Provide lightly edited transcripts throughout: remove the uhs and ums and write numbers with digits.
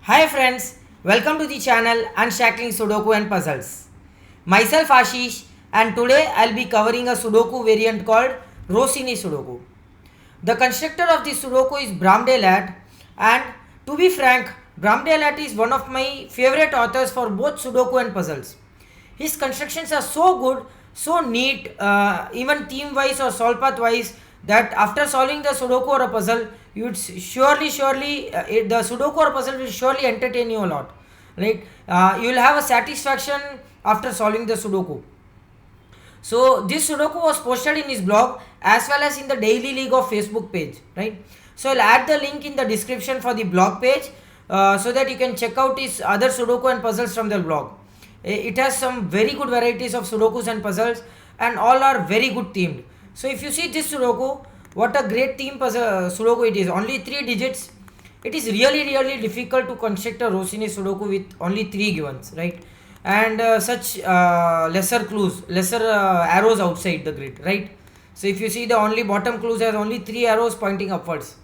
Hi friends, welcome to the channel Unshackling Sudoku and Puzzles. Myself Ashish, and today I'll be covering a Sudoku variant called Rossini Sudoku. The constructor of this Sudoku is Bram de Laat, and to be frank, Bram de Laat is one of my favorite authors for both Sudoku and puzzles. His constructions are so good, so neat, even theme wise or solve path wise, that after solving the Sudoku or a puzzle, you would the Sudoku or puzzle will surely entertain you a lot. Right? You will have a satisfaction after solving the Sudoku. So this Sudoku was posted in his blog as well as in the Daily League of Facebook page, right? So I'll add the link in the description for the blog page so that you can check out his other Sudoku and puzzles from the blog. It has some very good varieties of Sudokus and puzzles, and all are very good themed. So if you see this Sudoku, what a great theme puzzle Sudoku it is. Only 3 digits. It is really difficult to construct a Rossini Sudoku with only 3 givens, right? And such lesser clues, lesser arrows outside the grid, right? So if you see, the only bottom clues has only 3 arrows pointing upwards.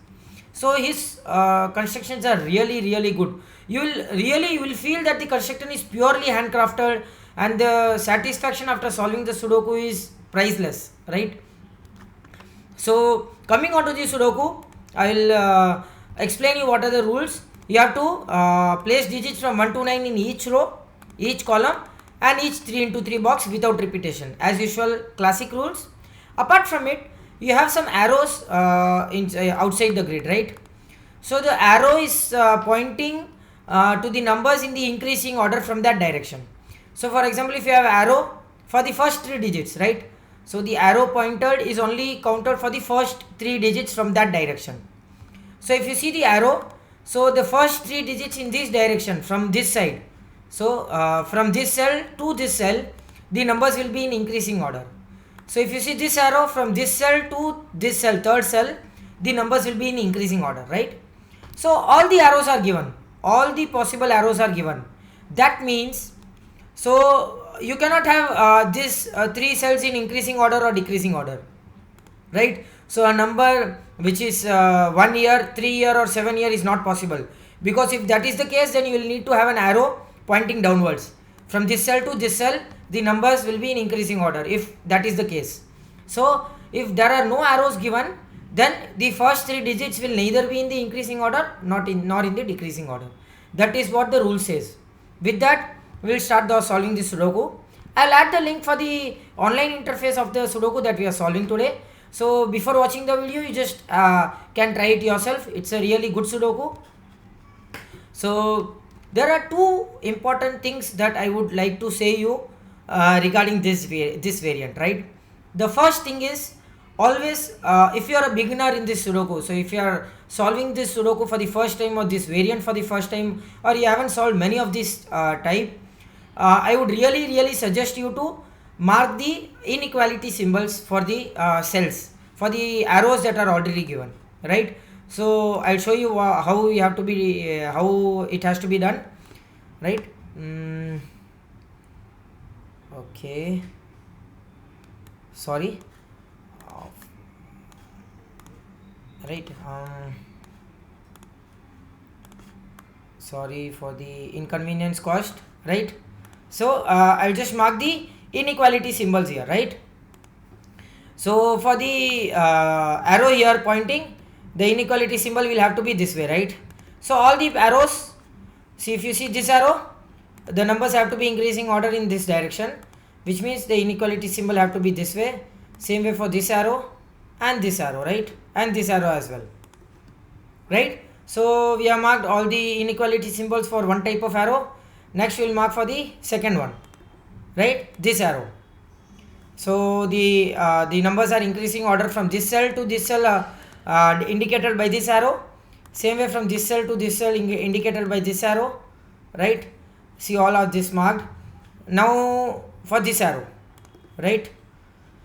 So his constructions are really good. You will feel that the construction is purely handcrafted, and the satisfaction after solving the Sudoku is priceless, right? So coming on to the Sudoku, I will explain you what are the rules. You have to place digits from 1 to 9 in each row, each column, and each 3 into 3 box without repetition. As usual, classic rules. Apart from it, you have some arrows outside the grid, right? So the arrow is pointing to the numbers in the increasing order from that direction. So for example, if you have arrow for the first 3 digits, right? So the arrow pointed is only counted for the first 3 digits from that direction. So if you see the arrow, so the first 3 digits in this direction from this side. So from this cell to this cell, the numbers will be in increasing order. So if you see this arrow from this cell to this cell, third cell, the numbers will be in increasing order, right? So all the arrows are given. All the possible arrows are given. That means, so you cannot have this 3 cells in increasing order or decreasing order, right? So a number which is 1 year, 3 year or 7 year is not possible, because if that is the case, then you will need to have an arrow pointing downwards. From this cell to this cell, the numbers will be in increasing order if that is the case. So if there are no arrows given, then the first 3 digits will neither be in the increasing order nor in the decreasing order. That is what the rule says. With that, we will start the solving this Sudoku. I'll add the link for the online interface of the Sudoku that we are solving today. So before watching the video, you just can try it yourself. It's a really good Sudoku. So there are 2 important things that I would like to say you regarding this variant, right? The first thing is, always if you are a beginner in this Sudoku, so if you are solving this Sudoku for the first time or this variant for the first time, or you haven't solved many of this type, I would really suggest you to mark the inequality symbols for the cells, for the arrows that are already given, right? So I'll show you how you have to be how it has to be done, right? Okay, sorry, right? Sorry for the inconvenience caused, right? So I'll just mark the inequality symbols here, right? So for the arrow here pointing, the inequality symbol will have to be this way, right? So all the arrows, see, if you see this arrow, the numbers have to be increasing order in this direction, which means the inequality symbol have to be this way. Same way for this arrow and this arrow, right? And this arrow as well, right? So we have marked all the inequality symbols for one type of arrow. Next we will mark for the second one, right? This arrow. So the numbers are increasing order from this cell to this cell indicated by this arrow. Same way from this cell to this cell indicated by this arrow, right? See, all of this marked. Now for this arrow, right?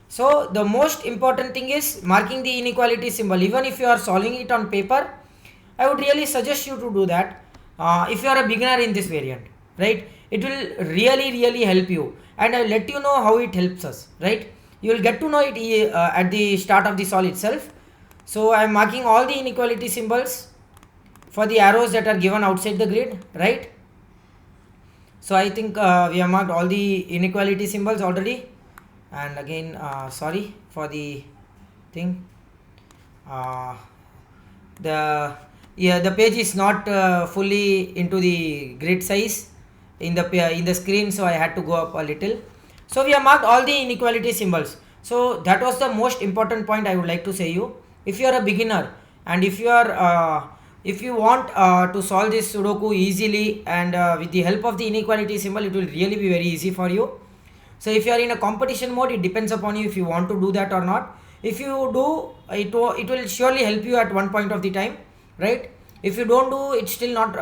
So the most important thing is marking the inequality symbol. Even if you are solving it on paper, I would really suggest you to do that if you are a beginner in this variant, right? It will really help you, and I'll let you know how it helps us, right? You will get to know it at the start of the solve itself. So I am marking all the inequality symbols for the arrows that are given outside the grid, right? So I think we have marked all the inequality symbols already. And again, sorry for the thing. The page is not fully into the grid size in the screen, so I had to go up a little. So we have marked all the inequality symbols. So that was the most important point I would like to say you. If you are a beginner and if you want to solve this Sudoku easily and with the help of the inequality symbol, it will really be very easy for you. So if you are in a competition mode, it depends upon you if you want to do that or not. If you do, it will surely help you at one point of the time, right? If you don't do, it's still not,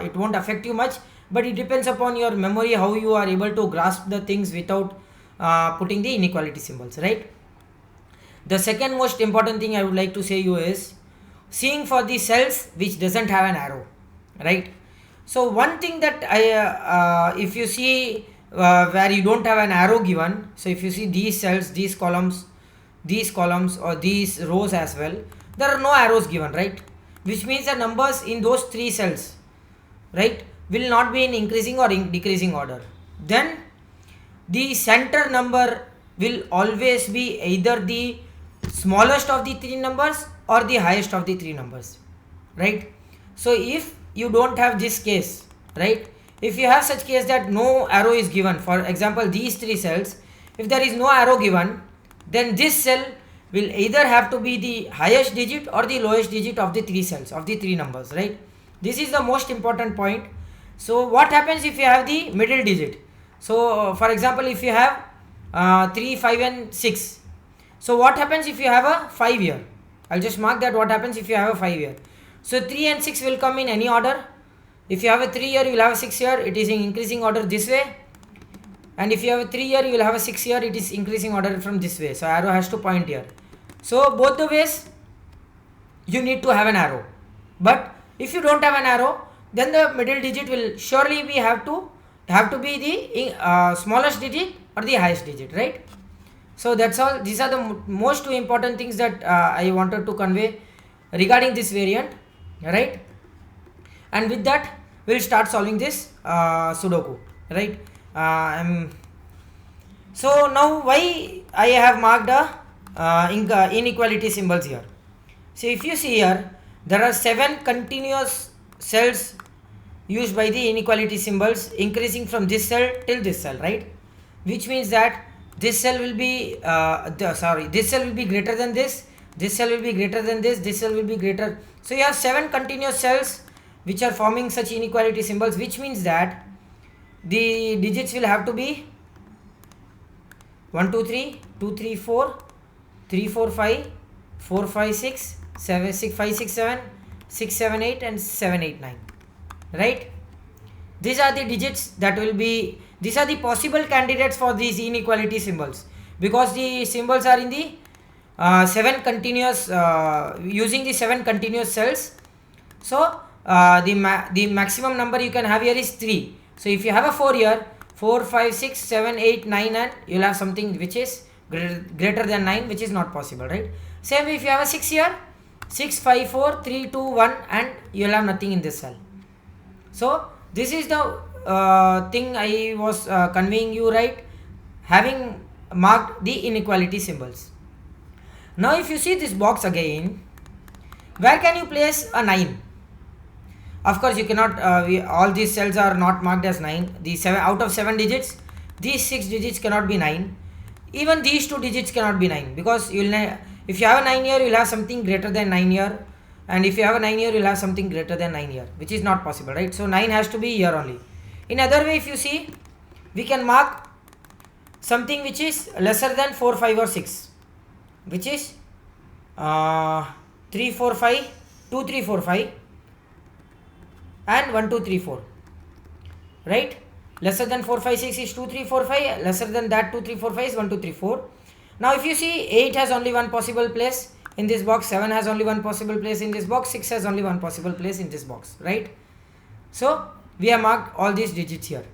it won't affect you much, but it depends upon your memory, how you are able to grasp the things without putting the inequality symbols, right? The second most important thing I would like to say you is seeing for the cells which doesn't have an arrow, right? So one thing that if you see where you don't have an arrow given, so if you see these cells, these columns or these rows as well, there are no arrows given, right? Which means the numbers in those three cells, right, will not be in increasing or in decreasing order. Then the center number will always be either the smallest of the three numbers or the highest of the three numbers, right? So if you don't have this case, right, if you have such case that no arrow is given, for example these three cells, if there is no arrow given, then this cell will either have to be the highest digit or the lowest digit of the three cells, of the three numbers, right? This is the most important point. So what happens if you have the middle digit? So for example, if you have 3, 5 and 6, so what happens if you have a 5 here? I'll just mark that what happens if you have a 5 here. So 3 and 6 will come in any order. If you have a 3 here, you will have a 6 here, it is in increasing order this way. And if you have a 3 here, you will have a 6 here, it is increasing order from this way. So arrow has to point here. So both the ways you need to have an arrow. But if you don't have an arrow, then the middle digit will surely have to be the smallest digit or the highest digit, right? So that's all. These are the most two important things that I wanted to convey regarding this variant, right? And with that, we'll start solving this Sudoku, right? So now why I have marked inequality symbols here. So if you see here, there are 7 continuous cells used by the inequality symbols increasing from this cell till this cell, right? Which means that this cell will be this cell will be greater than this cell will be greater than this cell will be greater. So you have 7 continuous cells which are forming such inequality symbols, which means that the digits will have to be 1 2 3 2 3 4 3 4 5 4 5 6 7 6 5 6 7 6 7 8 and 7 8 9, right? These are the digits that will be, these are the possible candidates for these inequality symbols, because the symbols are in the 7 continuous using the 7 continuous cells. So the maximum number you can have here is 3. So if you have a 4 here, 4 5 6 7 8 9, and you'll have something which is greater than 9, which is not possible, right? Same if you have a 6 here, 6 5 4 3 2 1, and you'll have nothing in this cell. So this is the thing I was conveying you, right? Having marked the inequality symbols. Now if you see this box again, where can you place a 9? Of course you cannot, all these cells are not marked as 9. The 7 out of 7 digits, these 6 digits cannot be 9. Even these 2 digits cannot be 9, because you will, if you have a 9 here, you will have something greater than 9 here, and if you have a 9 here, you will have something greater than 9 here, which is not possible, right? So 9 has to be here only. In other way, if you see, we can mark something which is lesser than 4 5 or 6, which is 3 4 5 2 3 4 5 and 1 2 3 4, right? Lesser than 4 5 6 is 2 3 4 5, lesser than that 2 3 4 5 is 1 2 3 4. Now if you see, 8 has only one possible place in this box, 7 has only one possible place in this box, 6 has only one possible place in this box, right? So we have marked all these digits here.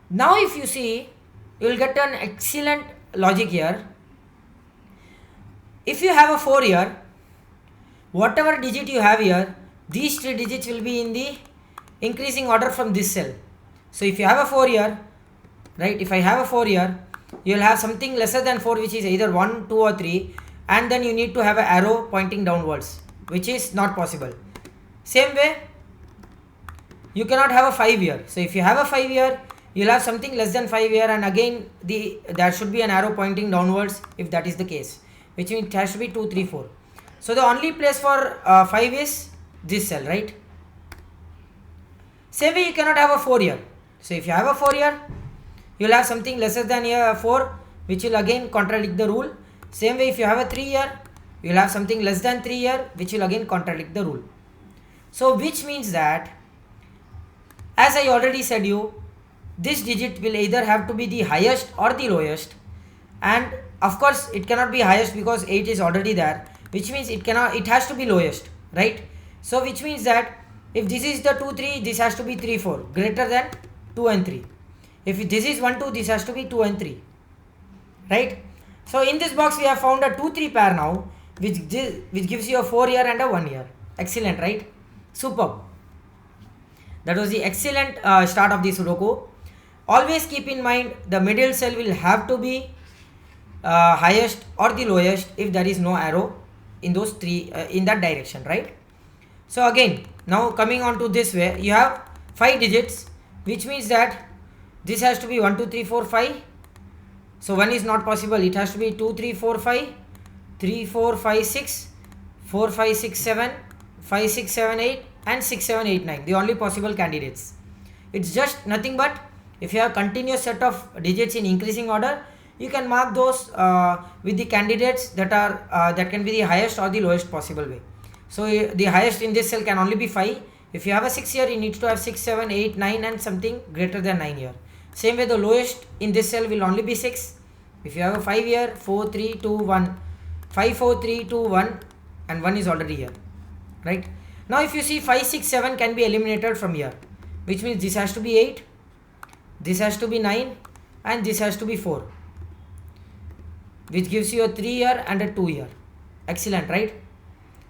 Now if you see, you will get an excellent logic here. If you have a 4 here, whatever digit you have here, these 3 digits will be in the increasing order from this cell. So if you have a 4 here, right, if I have a 4 here, you will have something lesser than 4 which is either 1, 2 or 3, and then you need to have an arrow pointing downwards, which is not possible. Same way, you cannot have a 5 here. So if you have a 5 here, you will have something less than 5 here, and again there should be an arrow pointing downwards if that is the case, which means it has to be 2, 3, 4. So the only place for 5 is this cell, right? Same way you cannot have a 4 here. So if you have a 4 here, you will have something lesser than here 4, which will again contradict the rule. Same way if you have a 3 here, you will have something less than 3 here, which will again contradict the rule. So which means that, as I already said you, this digit will either have to be the highest or the lowest, and of course it cannot be highest because 8 is already there, which means it has to be lowest, right? So which means that if this is the 2, 3, this has to be 3, 4, greater than 2 and 3. If this is 1, 2, this has to be 2 and 3, right? So in this box we have found a 2, 3 pair now, which gives you a 4 here and a 1 here. Excellent, right? Superb. That was the excellent start of the Sudoku. Always keep in mind the middle cell will have to be highest or the lowest if there is no arrow in those three in that direction, right? So again, now coming on to this way, you have 5 digits, which means that this has to be 1, 2, 3, 4, 5. So 1 is not possible. It has to be 2, 3, 4, 5, 3, 4, 5, 6, 4, 5, 6, 7, 5, 6, 7, 8, and 6, 7, 8, 9. The only possible candidates. It's just nothing but if you have continuous set of digits in increasing order, you can mark those with the candidates that are that can be the highest or the lowest possible way. So the highest in this cell can only be 5. If you have a 6 here, you need to have 6, 7, 8, 9 and something greater than 9 here. Same way the lowest in this cell will only be 6. If you have a 5 here, 4, 3, 2, 1, 5, 4, 3, 2, 1 and 1 is already here, right? Now if you see 5, 6, 7 can be eliminated from here, which means this has to be 8, this has to be 9 and this has to be 4, which gives you a 3 here and a 2 here. Excellent, right?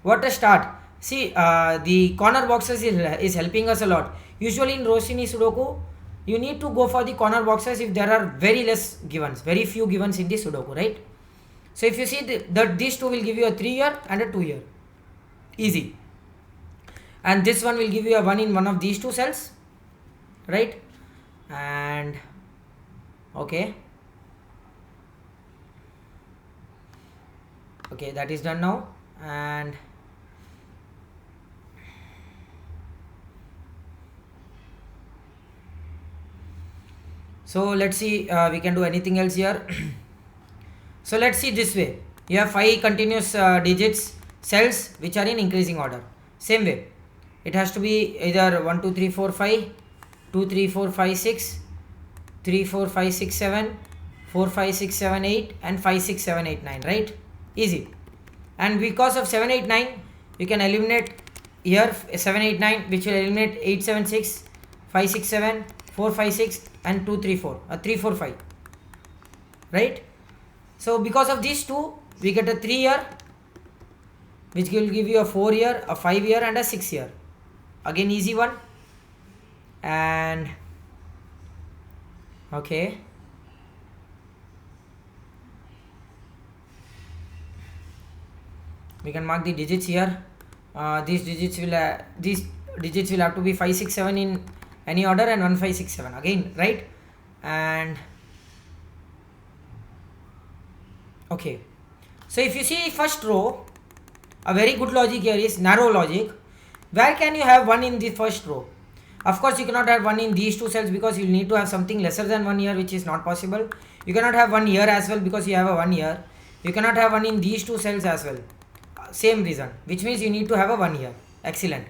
What a start. See, the corner boxes is helping us a lot. Usually in Rossini Sudoku, you need to go for the corner boxes if there are very less givens, very few givens in the Sudoku, right? So if you see that these two will give you a 3 here and a 2 here. Easy. And this one will give you a 1 in one of these two cells, right? And okay, that is done now. And so let's see, we can do anything else here. So let's see this way. You have 5 continuous digits cells which are in increasing order. Same way, it has to be either 1, 2, 3, 4, 5, 2, 3, 4, 5, 6, 3, 4, 5, 6, 7, 4, 5, 6, 7, 8 and 5, 6, 7, 8, 9, right? Easy. And because of 7, 8, 9, you can eliminate here 7, 8, 9, which will eliminate 8, 7, 6, 5, 6, 7, 4, 5, 6 and 2, 3, 4, 3, 4, 5, right? So because of these two, we get a 3 here, which will give you a 4 here, a 5 here and a 6 here. Again easy one. And okay, we can mark the digits here. These digits will have to be 5, 6, 7 in any order and 1, 5, 6, 7 again, right? And okay, so if you see first row, a very good logic here is narrow logic. Where can you have 1 in the first row? Of course you cannot have 1 in these two cells because you need to have something lesser than 1 here, which is not possible. You cannot have 1 here as well because you have a 1 here. You cannot have 1 in these two cells as well. Same reason, which means you need to have a 1 here. Excellent.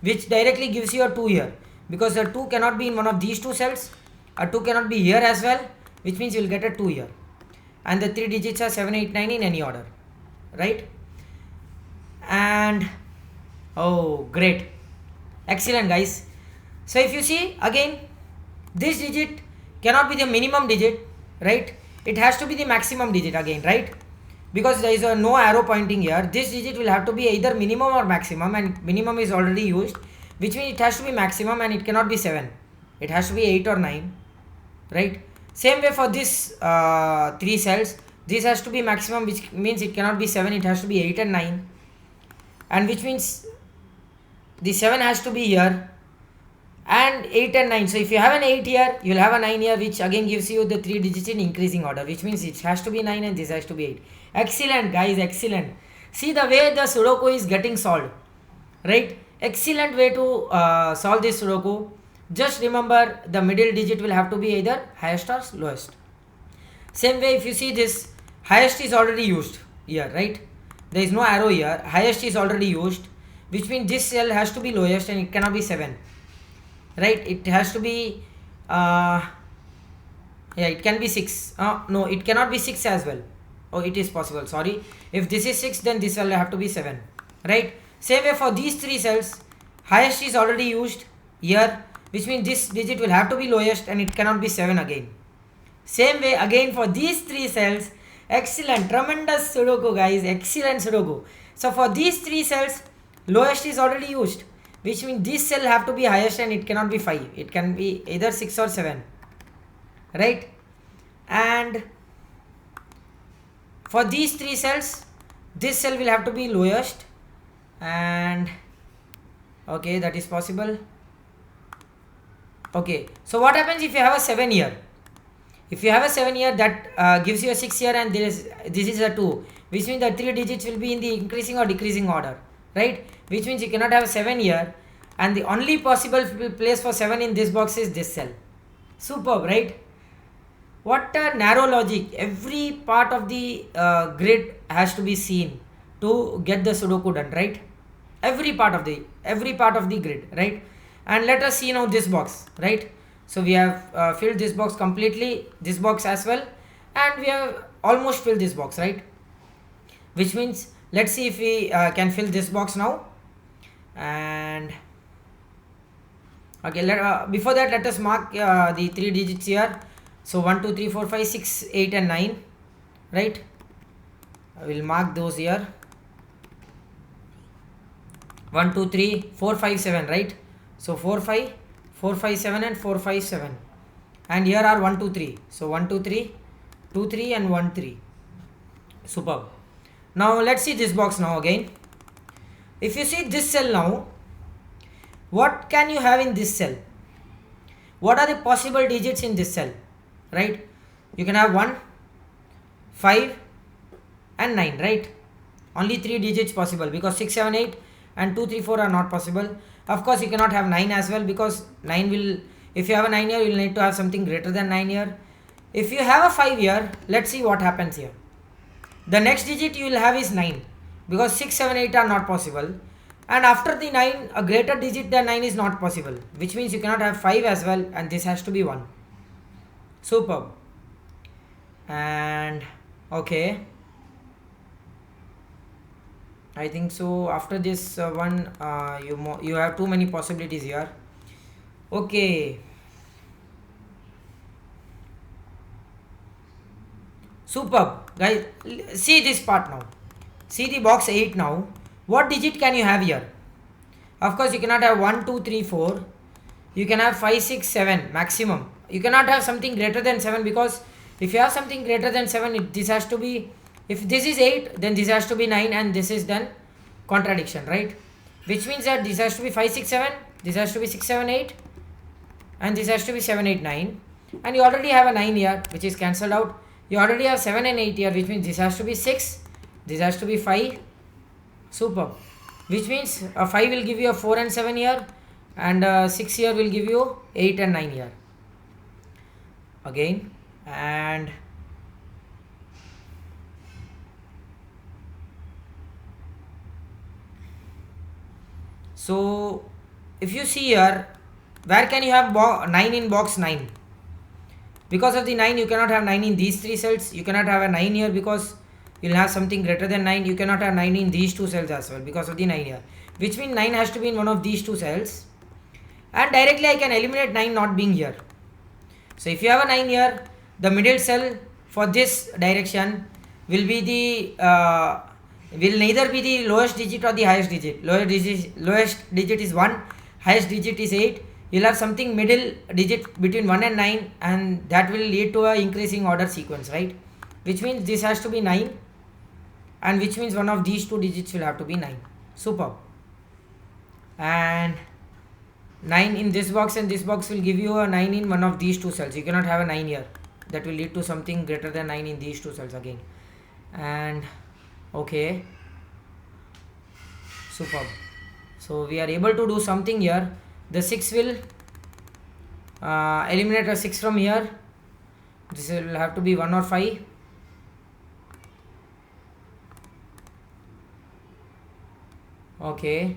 Which directly gives you a 2 here, because the 2 cannot be in one of these two cells. A 2 cannot be here as well, which means you will get a 2 here. And the 3 digits are 7, 8, 9 in any order, right? And oh, great. Excellent, guys. So if you see again, this digit cannot be the minimum digit, right? It has to be the maximum digit again, right? because there is a no arrow pointing here, this digit will have to be either minimum or maximum, and minimum is already used, which means it has to be maximum and it cannot be 7. It has to be 8 or 9, right? Same way for this 3 cells, this has to be maximum, which means it cannot be 7, it has to be 8 and 9, and which means the 7 has to be here, and 8 and 9. So if you have an 8 here, you will have a 9 here, which again gives you the 3 digits in increasing order, which means it has to be 9 and this has to be 8. Excellent guys, excellent. See the way the Sudoku is getting solved, right? Excellent way to solve this Sudoku. Just remember, the middle digit will have to be either highest or lowest. Same way, if you see this, highest is already used here, right? There is no arrow here, highest is already used, which means this cell has to be lowest and it cannot be 7, right? It has to be it can be 6. No, it cannot be 6 as well. Oh, it is possible, sorry. If this is 6, then this will have to be 7, right? Same way for these 3 cells, highest is already used here, which means this digit will have to be lowest and it cannot be 7 again. Same way again for these 3 cells. Excellent, tremendous Sudoku guys, excellent Sudoku. So for these 3 cells, lowest is already used, which means this cell have to be highest and it cannot be 5. It can be either 6 or 7, right? And for these 3 cells, this cell will have to be lowest, and okay, that is possible. Okay, so what happens if you have a 7 here? If you have a 7 here, that gives you a 6 here, and this is a 2, which means the 3 digits will be in the increasing or decreasing order, right? Which means you cannot have 7 here, and the only possible place for 7 in this box is this cell. Superb, right? What a narrow logic. Every part of the grid has to be seen to get the Sudoku done, right? Every part of the grid, right? And let us see now this box, right? So we have filled this box completely, this box as well, and we have almost filled this box, right? Which means let's see if we can fill this box now. And okay, before that, let us mark the 3 digits here. So 1 2 3 4 5 6 8 and 9, right? I will mark those here. 1 2 3 4 5 7, right? So 4 5 4 5 7 and 4 5 7, and here are 1 2 3. So 1 2 3 2 3 and 1 3. Superb. Now let's see this box now again. If you see this cell now, what can you have in this cell? What are the possible digits in this cell, right? You can have 1 5 and 9, right? Only 3 digits possible, because 6 7 8 and 2 3 4 are not possible. Of course, you cannot have 9 as well, because 9 will, if you have a 9 here, you will need to have something greater than 9 here. If you have a 5 here, let's see what happens here. The next digit you will have is 9, because 6 7 8 are not possible, and after the 9, a greater digit than 9 is not possible, which means you cannot have 5 as well, and this has to be 1. Superb. And okay, I think so. After this one, you have too many possibilities here. Okay, superb guys. See this part now. See the box 8 now. What digit can you have here? Of course, you cannot have 1 2 3 4. You can have 5 6 7 maximum. You cannot have something greater than 7, because if you have something greater than 7, this has to be, if this is 8, then this has to be 9, and this is then contradiction, right? Which means that this has to be 5 6 7, this has to be 6 7 8, and this has to be 7 8 9, and you already have a 9 here, which is cancelled out. You already have 7 and 8 here, which means this has to be 6, this has to be 5. Superb. Which means a 5 will give you a 4 and 7 here, and 6 here will give you 8 and 9 here again. And so if you see here, where can you have 9 in box 9? Because of the 9, you cannot have 9 in these 3 cells. You cannot have a 9 here, because you will have something greater than 9. You cannot have 9 in these 2 cells as well, because of the 9 here, which means 9 has to be in one of these 2 cells, and directly I can eliminate 9 not being here. So if you have a 9 here, the middle cell for this direction will be the will neither be the lowest digit or the highest digit. Lowest digit is 1, highest digit is 8. You'll have something middle digit between 1 and 9, and that will lead to a increasing order sequence, right? Which means this has to be 9, and which means one of these two digits will have to be 9. Superb. And 9 in this box and this box will give you a 9 in one of these two cells. You cannot have a 9 here. That will lead to something greater than 9 in these two cells again. And okay, superb. So we are able to do something here. The 6 will eliminate a 6 from here. This will have to be 1 or 5. Okay,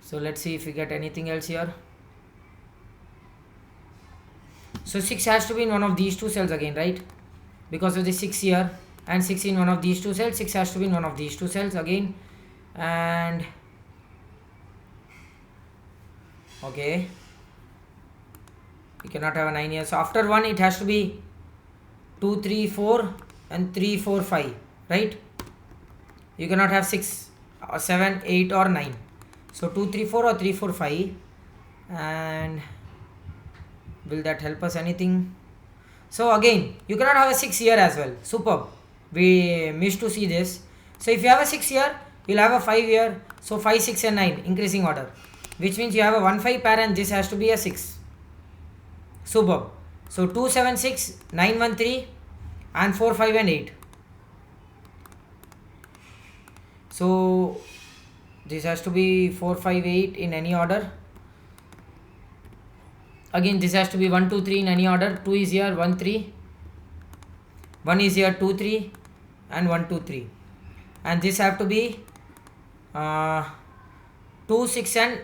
so let's see if we get anything else here. So 6 has to be in one of these two cells again, right? Because of the 6 here and 6 in one of these two cells, 6 has to be in one of these two cells again. And okay, you cannot have a 9 here. So after 1 it has to be 2, 3, 4 and 3, 4, 5, right? You cannot have 6 or 7, 8 or 9. So 2, 3, 4 or 3, 4, 5. And will that help us anything? So again, you cannot have a 6 here as well. Superb. We missed to see this. So if you have a 6 here, you'll have a 5 here. So 5, 6 and 9 increasing order, which means you have a 1, 5 pair, and this has to be a 6. Superb. So 2, 7, 6, 9, 1, 3 and 4, 5 and 8. So this has to be 4, 5, 8 in any order. Again, this has to be 1, 2, 3 in any order. 2 is here, 1, 3. 1 is here, 2, 3 and 1, 2, 3. And this have to be 2, 6 and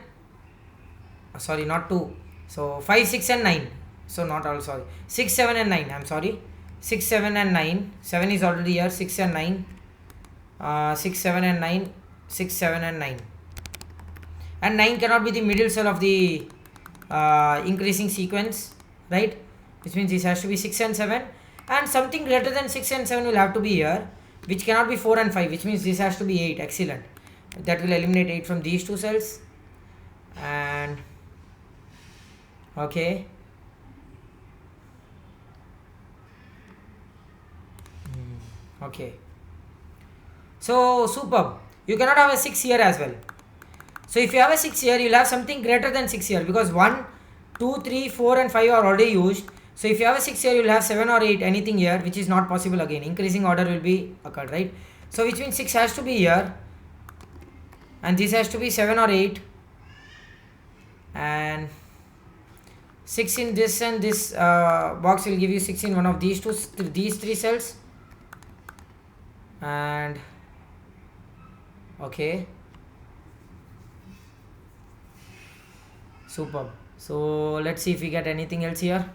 sorry, not 2. So 5, 6 and 9. So not all, sorry. 6, 7 and 9. I'm sorry. 6, 7 and 9. 7 is already here. 6 and 9. 6, 7 and 9. 6, 7 and 9. And 9 cannot be the middle cell of the increasing sequence, right? Which means this has to be 6 and 7. And something greater than 6 and 7 will have to be here, which cannot be 4 and 5, which means this has to be 8. Excellent. That will eliminate 8 from these two cells. And okay, okay, so superb. You cannot have a 6 here as well. So if you have a 6 here, you'll have something greater than 6 here, because 1, 2, 3, 4 and 5 are already used. So if you have a 6 here, you'll have 7 or 8, anything here, which is not possible again. Increasing order will be occurred, right? So which means 6 has to be here, and this has to be 7 or 8, and 6 in this, and this box will give you 6 in one of these these three cells. And okay, superb. So let's see if we get anything else here.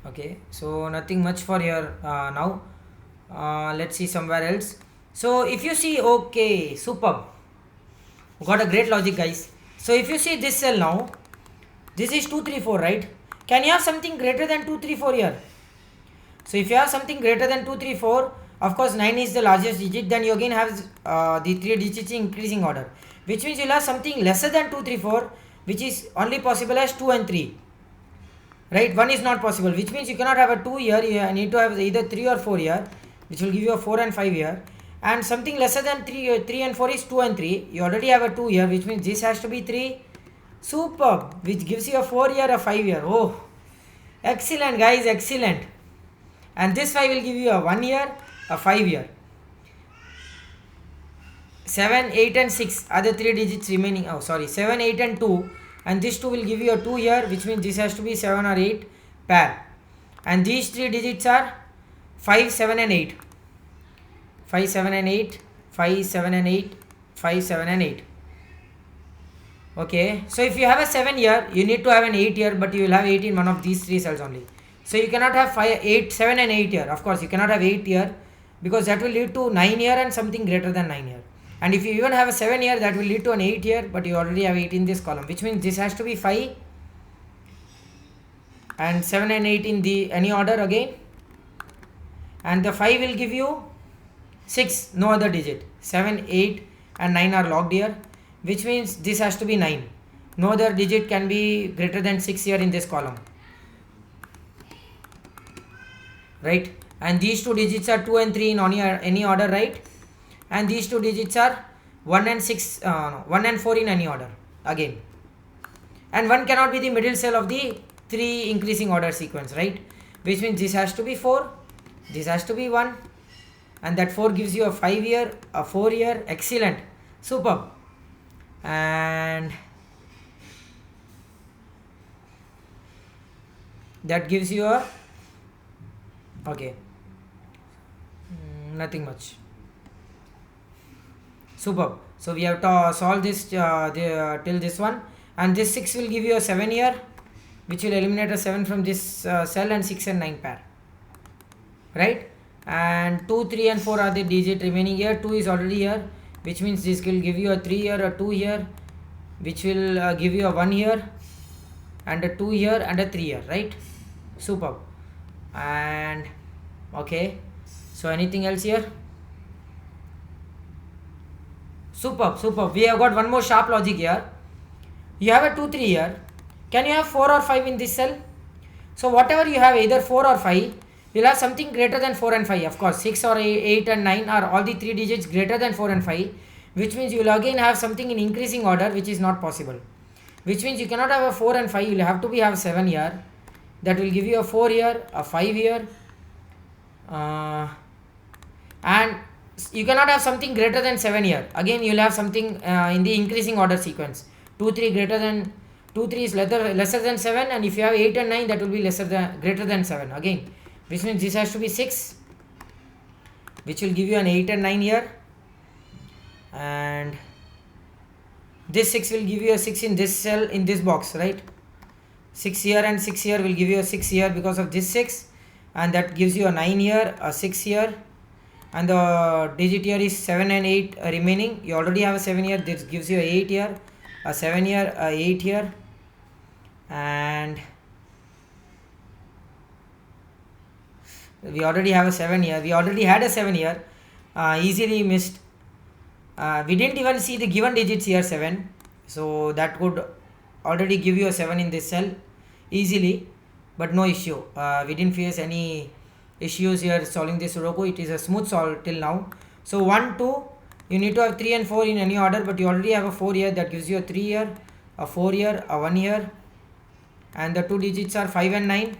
Okay, so nothing much for here now. Let's see somewhere else. So if you see, okay, superb, got a great logic, guys. So if you see this cell now, this is 2, 3, 4, right? Can you have something greater than 2, 3, 4 here? So if you have something greater than 2, 3, 4, of course 9 is the largest digit, then you again have the 3 digits in increasing order, which means you'll have something lesser than 2, 3, 4, which is only possible as 2 and 3. Right, 1 is not possible, which means you cannot have a 2 here. You need to have either 3 or 4 here, which will give you a 4 and 5 here. And something lesser than 3 and 4 is 2 and 3. You already have a 2 here, which means this has to be 3. Superb, which gives you a 4 here, a 5 here. Oh, excellent, guys, excellent. And this 5 will give you a 1 here, a 5 here. 7, 8 and 6 are the 3 digits remaining. Oh, sorry, 7, 8 and 2. And this 2 will give you a 2 here, which means this has to be 7 or 8 pair. And these 3 digits are 5, 7 and 8. 5, 7 and 8. 5, 7 and 8. 5, 7 and 8. Okay. So if you have a 7 here, you need to have an 8 here, but you will have 8 in one of these 3 cells only. So you cannot have 5, 8, 7 and 8 here. Of course, you cannot have 8 here because that will lead to 9 here and something greater than 9 here. And if you even have a 7 here, that will lead to an 8 here, but you already have 8 in this column, which means this has to be 5 and 7 and 8 in the any order again. And the 5 will give you 6, no other digit. 7, 8 and 9 are logged here, which means this has to be 9. No other digit can be greater than 6 here in this column. Right? And these two digits are 2 and 3 in any order, right? And these two digits are 1 and 6, 1 and 4 in any order again. And 1 cannot be the middle cell of the 3 increasing order sequence, right? Which means this has to be 4, this has to be 1, and that 4 gives you a 5 here, a 4 here. Excellent, superb. And that gives you a okay, nothing much. Superb. So we have to solve this till this one, and this 6 will give you a 7 here, which will eliminate a 7 from this cell, and 6 and 9 pair, right? And 2, 3 and 4 are the digit remaining here. 2 is already here, which means this will give you a 3 here, a 2 here, which will give you a 1 here, and a 2 here, and a 3 here, right? Superb. And okay, so anything else here? Superb. We have got one more sharp logic here. You have a 2, 3 here. Can you have 4 or 5 in this cell? So whatever you have, either 4 or 5, you'll have something greater than 4 and 5. Of course, 6 or 8 and 9 are all the 3 digits greater than 4 and 5, which means you will again have something in increasing order, which is not possible. Which means you cannot have a 4 and 5, you will have to have 7 here. That will give you a 4 here, a 5 here, and you cannot have something greater than 7 here. Again, you will have something in the increasing order sequence. 2, 3 greater than 2, 3 is lesser than 7, and if you have 8 and 9, that will be greater than 7 again, which means this has to be 6, which will give you an 8 and 9 here, and this 6 will give you a 6 in this cell, in this box, right? 6 here and 6 here will give you a 6 here because of this 6, and that gives you a 9 here, a 6 here, and the digit here is 7 and 8 remaining. You already have a 7 here, this gives you a 8 here, a 7 here, a 8 here, and we already have a 7 here. We already had a 7 here, easily missed. We didn't even see the given digits here, 7, so that could already give you a 7 in this cell easily, but no issue. We didn't face any issues here solving this Sudoku. It is a smooth solve till now. So 1, 2, you need to have 3 and 4 in any order, but you already have a 4 here, that gives you a 3 here, a 4 here, a 1 here, and the 2 digits are 5 and 9.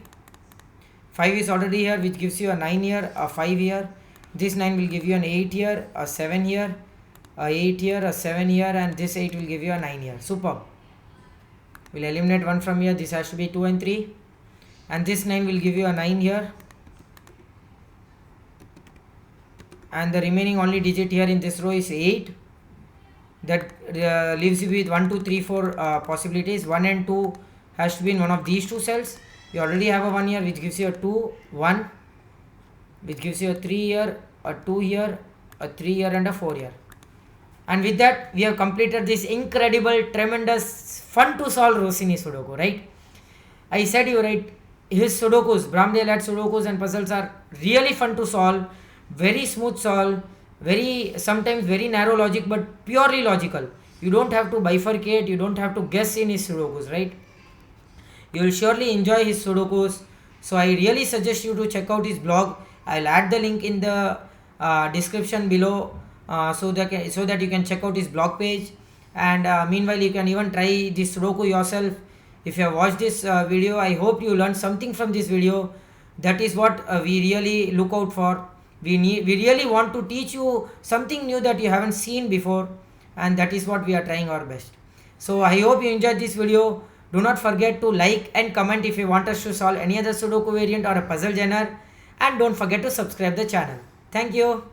5 is already here, which gives you a 9 here, a 5 here. This 9 will give you an 8 here, a 7 here, a 8 here, a 7 here, and this 8 will give you a 9 here. Superb. We'll eliminate 1 from here. This has to be 2 and 3, and this 9 will give you a 9 here, and the remaining only digit here in this row is 8. That leaves you with 1, 2, 3, 4 possibilities. 1 and 2 has to be in one of these two cells. You already have a 1 here, which gives you a 2, 1, which gives you a 3 here, a 2 here, a 3 here, and a 4 here. And with that, we have completed this incredible, tremendous, fun to solve Rossini Sudoku, right? I said you right, his Sudokus, Brahmdale at Sudokus and puzzles are really fun to solve, very smooth solve, sometimes very narrow logic, but purely logical. You don't have to bifurcate, you don't have to guess in his Sudokus, right? You will surely enjoy his Sudokus. So I really suggest you to check out his blog. I'll add the link in the description below, so that you can check out his blog page. And meanwhile, you can even try this Sudoku yourself. If you have watched this video, I hope you learned something from this video. That is what we really look out for. We really want to teach you something new that you haven't seen before, and that is what we are trying our best. So I hope you enjoyed this video. Do not forget to like and comment if you want us to solve any other Sudoku variant or a puzzle genre, and don't forget to subscribe the channel. Thank you.